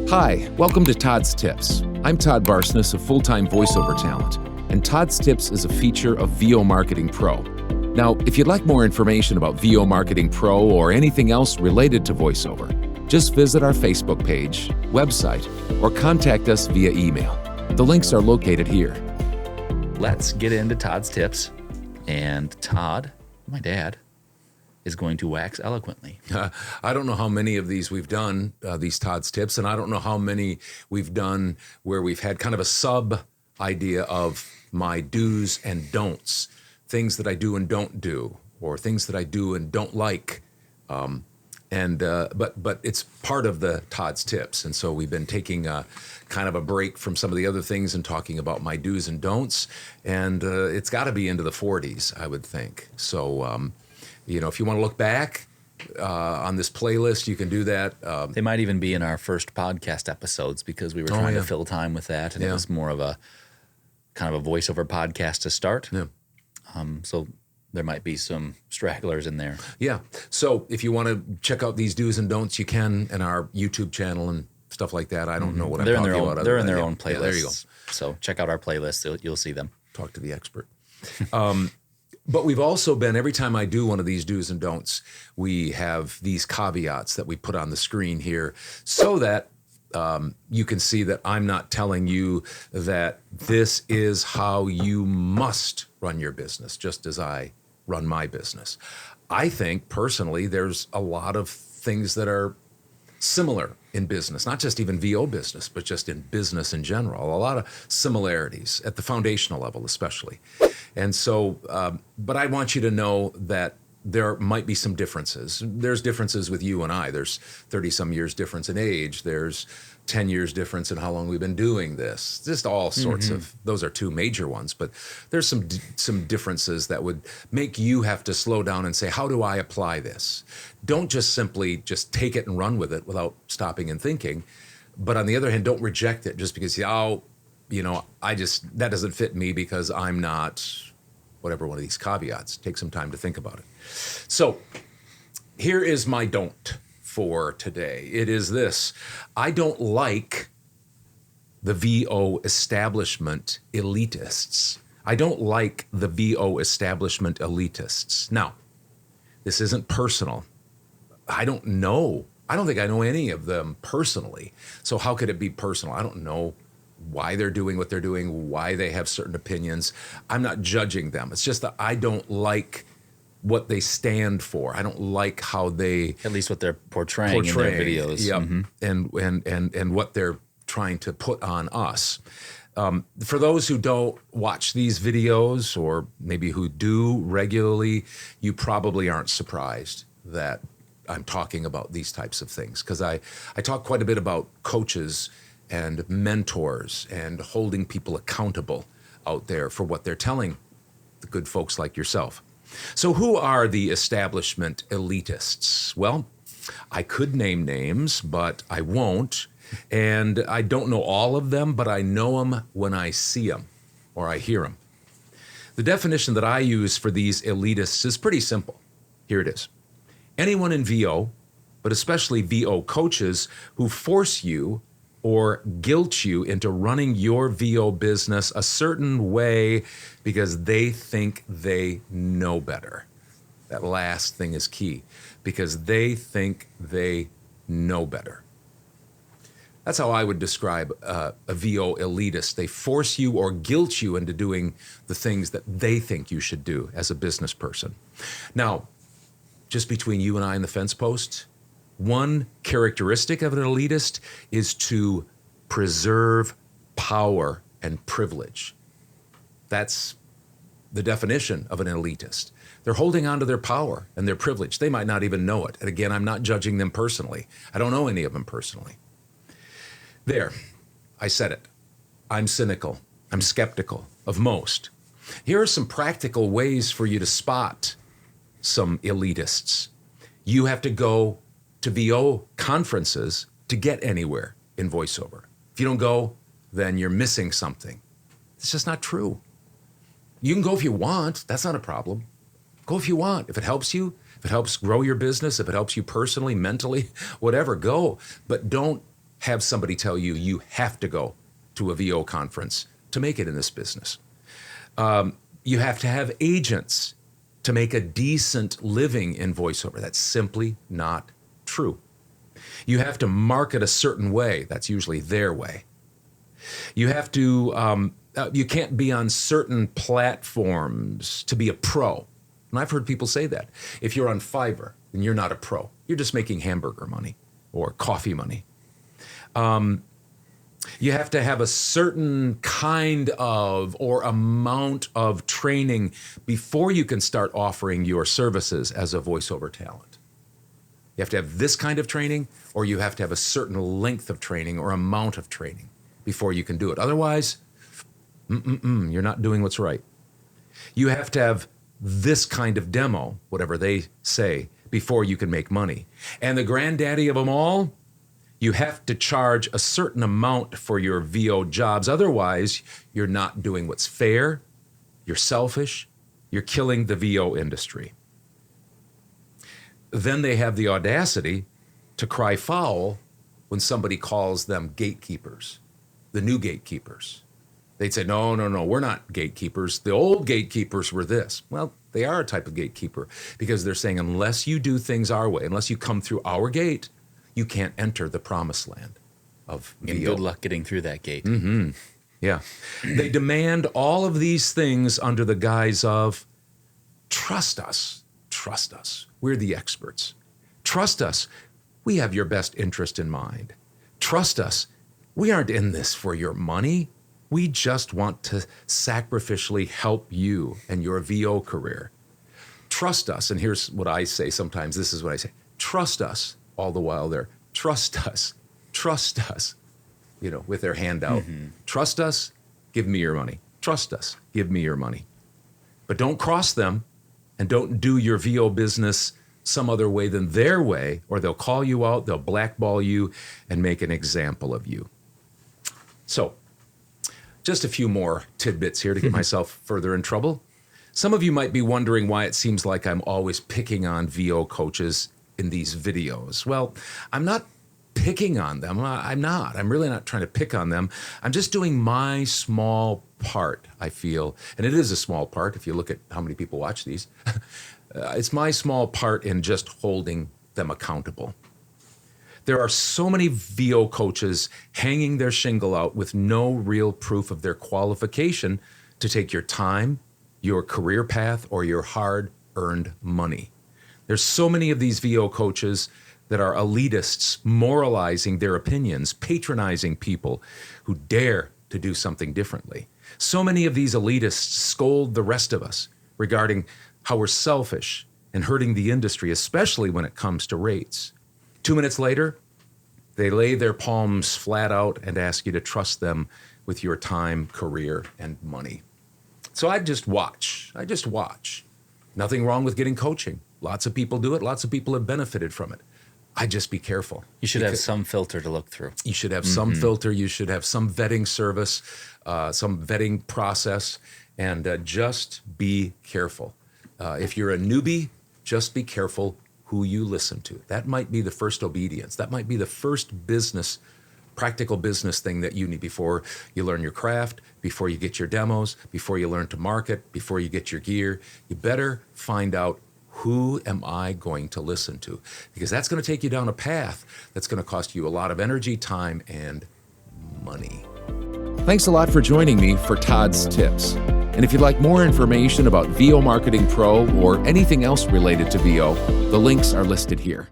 Hi, welcome to Todd's Tips. I'm Todd Barsness, a full-time voiceover talent, and Todd's Tips is a feature of VO Marketing Pro. Now, if you'd like more information about VO Marketing Pro or anything else related to voiceover, just visit our Facebook page, website, or contact us via email. The links are located here. Let's get into Todd's Tips. And Todd, my dad, is going to wax eloquently. I don't know how many of these we've done, these Todd's Tips, and I don't know how many we've done where we've had kind of a sub-idea of my do's and don'ts, things that I do and don't do, or things that I do and don't like. But it's part of the Todd's Tips, and so we've been taking kind of a break from some of the other things and talking about my do's and don'ts, and it's got to be into the 40s, I would think. So, if you want to look back on this playlist, you can do that. They might even be in our first podcast episodes because we were trying to fill time with that, and it was more of a kind of a voiceover podcast to start. Yeah. So there might be some stragglers in there. Yeah. So if you want to check out these do's and don'ts, you can in our YouTube channel and stuff like that. I don't know what I'm talking about. They're in their own playlists. Yeah, there you go. So check out our playlist. You'll see them. Talk to the expert. But we've also been, every time I do one of these do's and don'ts, we have these caveats that we put on the screen here so that you can see that I'm not telling you that this is how you must run your business, just as I run my business. I think, personally, there's a lot of things that are similar in business, not just even VO business, but just in business in general. A lot of similarities at the foundational level, especially. And so, but I want you to know that there might be some differences. There's differences with you and I. There's 30-some years difference in age. There's 10 years difference in how long we've been doing this. Just all sorts of, those are two major ones, but there's some differences that would make you have to slow down and say, how do I apply this? Don't just simply just take it and run with it without stopping and thinking. But on the other hand, don't reject it just because, that doesn't fit me because I'm not whatever one of these caveats. Take some time to think about it. So here is my don't for today. It is this. I don't like the VO establishment elitists. I don't like the VO establishment elitists. Now, this isn't personal. I don't know. I don't think I know any of them personally. So how could it be personal? I don't know why they're doing what they're doing, why they have certain opinions. I'm not judging them. It's just that I don't like what they stand for. I don't like how they... At least what they're portraying in their videos. Yeah, and what they're trying to put on us. For those who don't watch these videos, or maybe who do regularly, you probably aren't surprised that I'm talking about these types of things, because I talk quite a bit about coaches and mentors and holding people accountable out there for what they're telling the good folks like yourself. So who are the establishment elitists? Well, I could name names, but I won't. And I don't know all of them, but I know them when I see them or I hear them. The definition that I use for these elitists is pretty simple. Here it is. Anyone in VO, but especially VO coaches, who force you or guilt you into running your VO business a certain way because they think they know better. That last thing is key, because they think they know better. That's how I would describe a VO elitist. They force you or guilt you into doing the things that they think you should do as a business person. Now, just between you and I and the fence post, one characteristic of an elitist is to preserve power and privilege. That's the definition of an elitist. They're holding on to their power and their privilege. They might not even know it. And again, I'm not judging them personally. I don't know any of them personally. There, I said it. I'm cynical. I'm skeptical of most. Here are some practical ways for you to spot some elitists. You have to go to VO conferences to get anywhere in voiceover. If you don't go, then you're missing something. It's just not true. You can go if you want. That's not a problem. Go if you want. If it helps you, if it helps grow your business, if it helps you personally, mentally, whatever, go. But don't have somebody tell you you have to go to a VO conference to make it in this business. You have to have agents to make a decent living in voiceover. That's simply not true. You have to market a certain way. That's usually their way. You have to, you can't be on certain platforms to be a pro. And I've heard people say that. If you're on Fiverr, then you're not a pro. You're just making hamburger money or coffee money. You have to have a certain kind of or amount of training before you can start offering your services as a voiceover talent. You have to have this kind of training, or you have to have a certain length of training or amount of training before you can do it. Otherwise, you're not doing what's right. You have to have this kind of demo, whatever they say, before you can make money. And the granddaddy of them all, you have to charge a certain amount for your VO jobs. Otherwise, you're not doing what's fair, you're selfish, you're killing the VO industry. Then they have the audacity to cry foul when somebody calls them gatekeepers, the new gatekeepers. They'd say, no, we're not gatekeepers. The old gatekeepers were this. Well, they are a type of gatekeeper because they're saying unless you do things our way, unless you come through our gate, you can't enter the promised land of VO. And good luck getting through that gate. Mm-hmm. Yeah. They demand all of these things under the guise of trust us. Trust us. We're the experts. Trust us. We have your best interest in mind. Trust us. We aren't in this for your money. We just want to sacrificially help you and your VO career. Trust us. And here's what I say sometimes. This is what I say. Trust us. All the while they're, trust us, with their hand out. Mm-hmm. Trust us, give me your money. Trust us, give me your money. But don't cross them and don't do your VO business some other way than their way, or they'll call you out, they'll blackball you, and make an example of you. So, just a few more tidbits here to get myself further in trouble. Some of you might be wondering why it seems like I'm always picking on VO coaches in these videos. Well, I'm not picking on them. I'm not. I'm really not trying to pick on them. I'm just doing my small part, I feel. And it is a small part if you look at how many people watch these. It's my small part in just holding them accountable. There are so many VO coaches hanging their shingle out with no real proof of their qualification to take your time, your career path, or your hard-earned money. There's so many of these VO coaches that are elitists, moralizing their opinions, patronizing people who dare to do something differently. So many of these elitists scold the rest of us regarding how we're selfish and hurting the industry, especially when it comes to rates. 2 minutes later, they lay their palms flat out and ask you to trust them with your time, career, and money. So I just watch. Nothing wrong with getting coaching. Lots of people do it. Lots of people have benefited from it. I just be careful. You should have some filter to look through. You should have some filter. You should have some vetting service, some vetting process, and just be careful. If you're a newbie, just be careful who you listen to. That might be the first obedience. That might be the first practical business thing that you need before you learn your craft, before you get your demos, before you learn to market, before you get your gear. You better find out, who am I going to listen to? Because that's going to take you down a path that's going to cost you a lot of energy, time, and money. Thanks a lot for joining me for Todd's Tips. And if you'd like more information about VO Marketing Pro or anything else related to VO, the links are listed here.